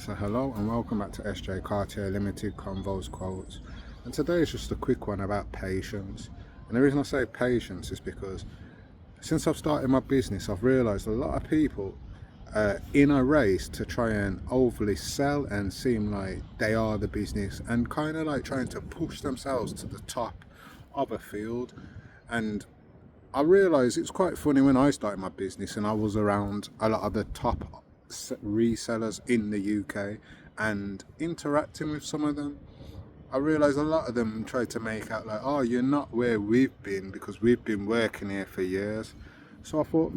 So hello and welcome back to SJ Cartier Limited Convos Quotes. And today is just a quick one about patience. And the reason I say patience is because since I've started my business, I've realised a lot of people are in a race to try and overly sell and seem like they are the business and kind of like trying to push themselves to the top of a field. And I realised it's quite funny when I started my business and I was around a lot of the top resellers in the UK and interacting with some of them. I realised a lot of them try to make out like, oh, you're not where we've been because we've been working here for years. So I thought,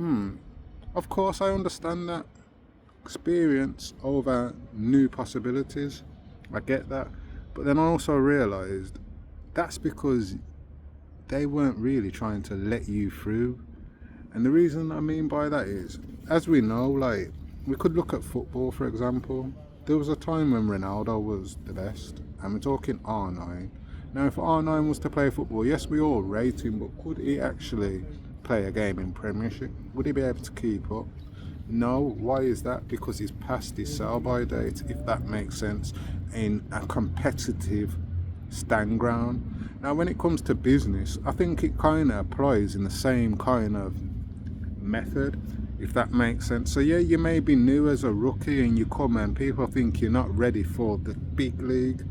of course I understand that. Experience over new possibilities. I get that. But then I also realised that's because they weren't really trying to let you through. And the reason I mean by that is, as we know, like, we could look at football, for example. There was a time when Ronaldo was the best, and we're talking R9. Now, if R9 was to play football, yes, we all rate him, but could he actually play a game in Premiership? Would he be able to keep up? No. Why is that? Because he's past his sell-by date, if that makes sense, in a competitive stand ground. Now, when it comes to business, I think it kind of applies in the same kind of method, if that makes sense. So yeah, you may be new as a rookie and you come and people think you're not ready for the big league,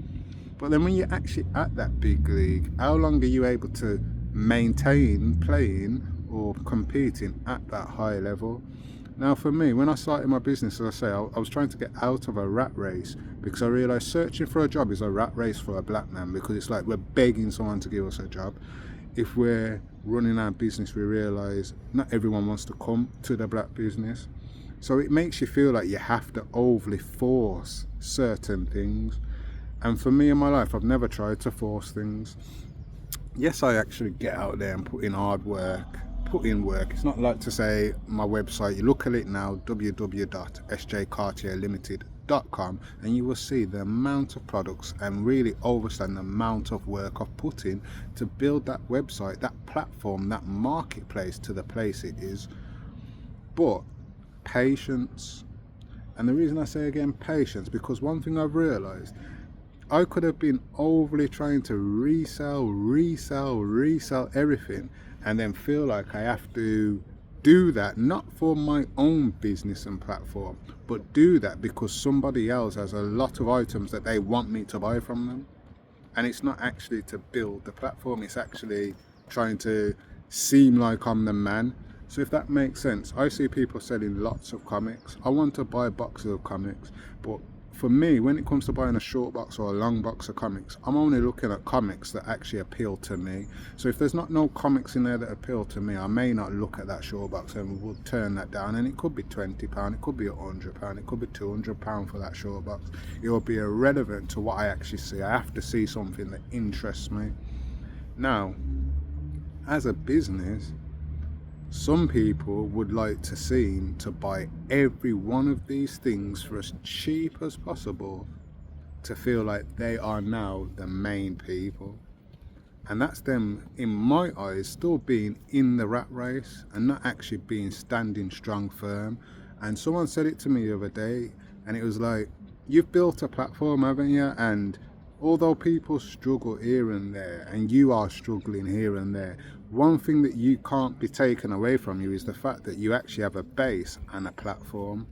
but then when you're actually at that big league, how long are you able to maintain playing or competing at that high level? Now for me, when I started my business, as I say, I was trying to get out of a rat race because I realised searching for a job is a rat race for a black man, because it's like we're begging someone to give us a job. If we're running our business, we realise not everyone wants to come to the black business. So it makes you feel like you have to overly force certain things. And for me in my life, I've never tried to force things. Yes, I actually get out there and put in hard work, put in work. It's not like to say my website, you look at it now, www.sjcartierlimited.com, and you will see the amount of products and really understand the amount of work I've put in to build that website, that platform, that marketplace to the place it is. But patience, and the reason I say again patience, because one thing I've realized, I could have been overly trying to resell everything and then feel like I have to do that not for my own business and platform, but do that because somebody else has a lot of items that they want me to buy from them. And it's not actually to build the platform, it's actually trying to seem like I'm the man. So if that makes sense, I see people selling lots of comics. I want to buy boxes of comics, but for me, when it comes to buying a short box or a long box of comics, I'm only looking at comics that actually appeal to me. So if there's not no comics in there that appeal to me, I may not look at that short box and will turn that down. And it could be £20, it could be £100, it could be £200 for that short box. It will be irrelevant to what I actually see. I have to see something that interests me. Now, as a business, some people would like to seem to buy every one of these things for as cheap as possible to feel like they are now the main people. And that's them, in my eyes, still being in the rat race and not actually being standing strong firm. And someone said it to me the other day, and it was like, you've built a platform, haven't you? And although people struggle here and there, and you are struggling here and there, one thing that you can't be taken away from you is the fact that you actually have a base and a platform.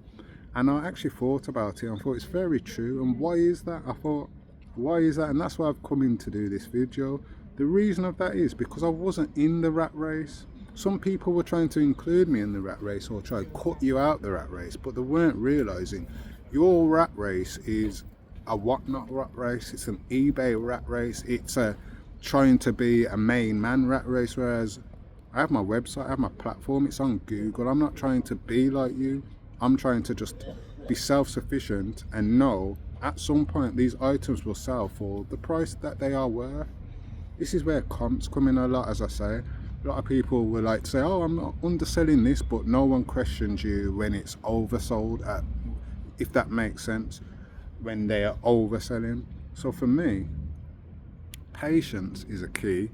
And I actually thought about it and thought it's very true. And why is that? I thought, why is that? And that's why I've come in to do this video. The reason of that is because I wasn't in the rat race. Some people were trying to include me in the rat race or try to cut you out the rat race, but they weren't realizing your rat race is a whatnot rat race. It's an eBay rat race. It's a trying to be a main man rat race, whereas I have my website, I have my platform, it's on Google. I'm not trying to be like you. I'm trying to just be self-sufficient and know at some point these items will sell for the price that they are worth. This is where comps come in a lot, as I say. A lot of people will like to say, oh, I'm not underselling this, but no one questions you when it's oversold, at, if that makes sense, when they are overselling. So for me, patience is a key,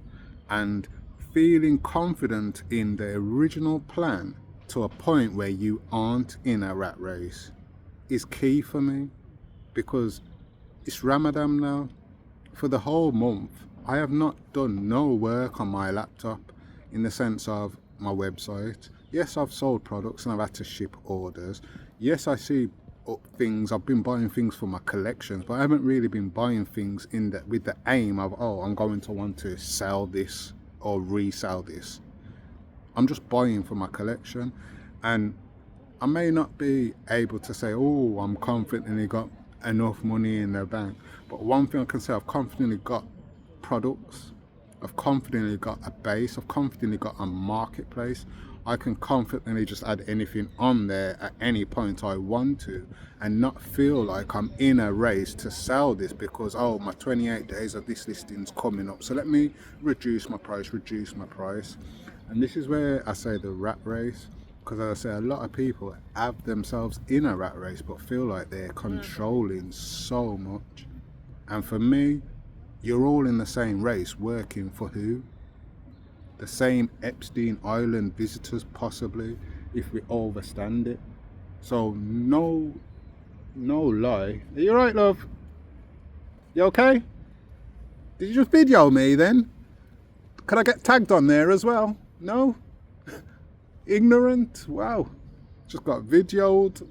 and feeling confident in the original plan to a point where you aren't in a rat race is key for me. because it's Ramadan now. For the whole month, I have not done no work on my laptop in the sense of my website. Yes, I've sold products and I've had to ship orders. Yes, I see up things. I've been buying things for my collections, but I haven't really been buying things with the aim of, oh, I'm going to want to sell this or resell this. I'm just buying for my collection, and I may not be able to say, oh, I'm confidently got enough money in the bank, but one thing I can say, I've confidently got products, I've confidently got a base, I've confidently got a marketplace. I can confidently just add anything on there at any point I want to, and not feel like I'm in a race to sell this because, oh, my 28 days of this listing's coming up, so let me reduce my price. And this is where I say the rat race, because as I say, a lot of people have themselves in a rat race but feel like they're controlling so much. And for me, you're all in the same race, working for who? The same Epstein Island visitors, possibly, if we overstand it. So no lie. Are you right, love? You okay? Did you just video me then? Could I get tagged on there as well? No? Ignorant? Wow. Just got videoed.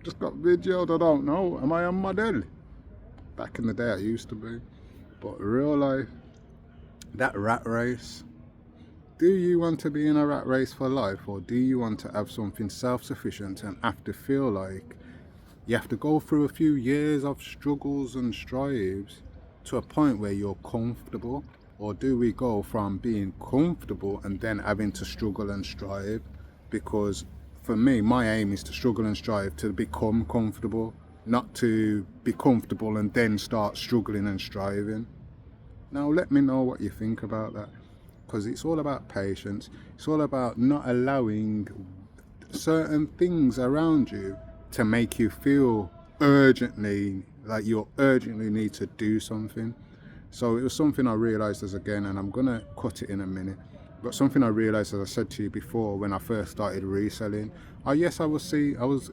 I don't know. Am I a model? Back in the day I used to be. But real life, that rat race. Do you want to be in a rat race for life, or do you want to have something self-sufficient and have to feel like you have to go through a few years of struggles and strives to a point where you're comfortable? Or do we go from being comfortable and then having to struggle and strive? Because for me, my aim is to struggle and strive to become comfortable, not to be comfortable and then start struggling and striving. Now let me know what you think about that, because it's all about patience. It's all about not allowing certain things around you to make you feel urgently like you urgently need to do something. So it was something I realized and I'm gonna cut it in a minute, but something I realized, as I said to you before, when I first started reselling. Yes, I was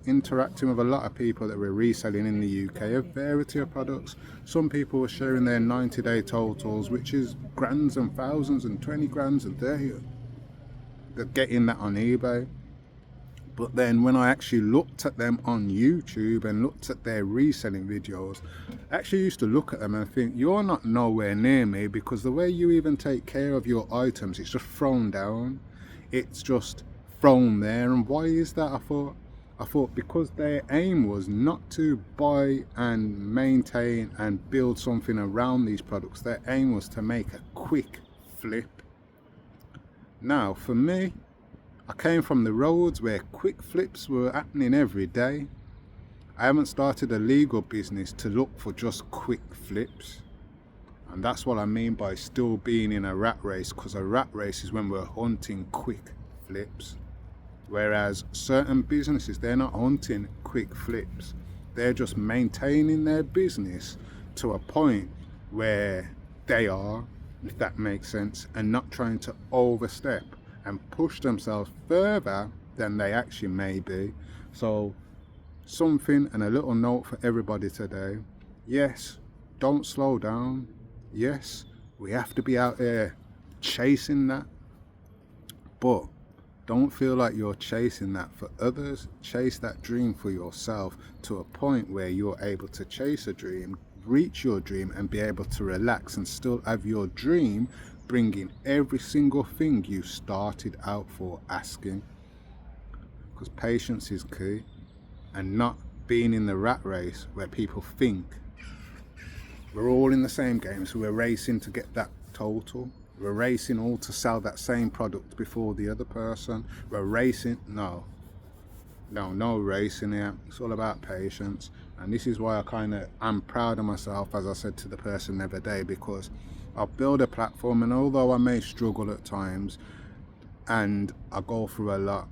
interacting with a lot of people that were reselling in the UK, a variety of products. Some people were sharing their 90-day totals, which is grands and thousands and 20 grands and 30. They're getting that on eBay. But then when I actually looked at them on YouTube and looked at their reselling videos, I actually used to look at them and think, you're not nowhere near me, because the way you even take care of your items, it's just thrown down. It's just thrown there. And why is that? I thought because their aim was not to buy and maintain and build something around these products. Their aim was to make a quick flip. Now, for me, I came from the roads where quick flips were happening every day. I haven't started a legal business to look for just quick flips. And that's what I mean by still being in a rat race, because a rat race is when we're hunting quick flips. Whereas certain businesses, they're not hunting quick flips. They're just maintaining their business to a point where they are, if that makes sense, and not trying to overstep and push themselves further than they actually may be. So something and a little note for everybody today. Yes, don't slow down. Yes, we have to be out there chasing that, but don't feel like you're chasing that for others. Chase that dream for yourself to a point where you're able to chase a dream, reach your dream, and be able to relax and still have your dream bringing every single thing you started out for asking. Because patience is key, and not being in the rat race where people think we're all in the same game, so we're racing to get that total. We're racing all to sell that same product before the other person. We're racing, no racing here. It's all about patience. And this is why I'm proud of myself, as I said to the person the other day, because I've built a platform, and although I may struggle at times and I go through a lot,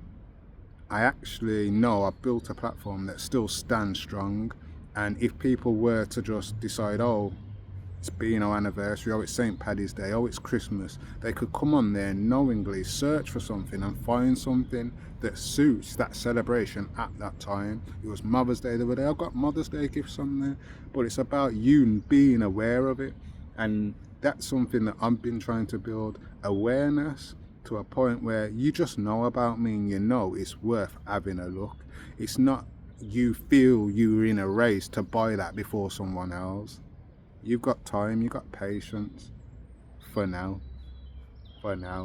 I actually know I've built a platform that still stands strong. And if people were to just decide, oh, it's Beano anniversary, oh it's St. Paddy's Day, oh it's Christmas. They could come on there knowingly search for something and find something that suits that celebration at that time. It was Mother's Day the other day, I've got Mother's Day gifts on there, but it's about you being aware of it. And that's something that I've been trying to build awareness to a point where you just know about me and you know it's worth having a look. It's not you feel you're in a race to buy that before someone else. You've got time, you've got patience for now,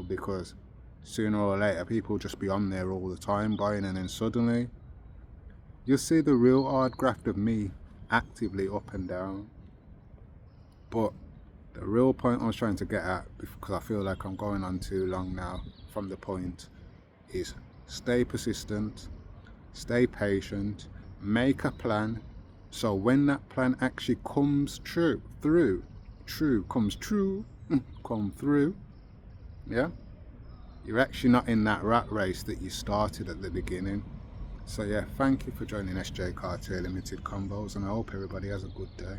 because sooner or later people just be on there all the time buying, and then suddenly you'll see the real hard graft of me actively up and down. But the real point I was trying to get at, because I feel like I'm going on too long now from the point, is stay persistent, stay patient, make a plan, so when that plan actually comes come through, yeah, you're actually not in that rat race that you started at the beginning. So yeah, thank you for joining SJ Cartier Limited Convos, and I hope everybody has a good day.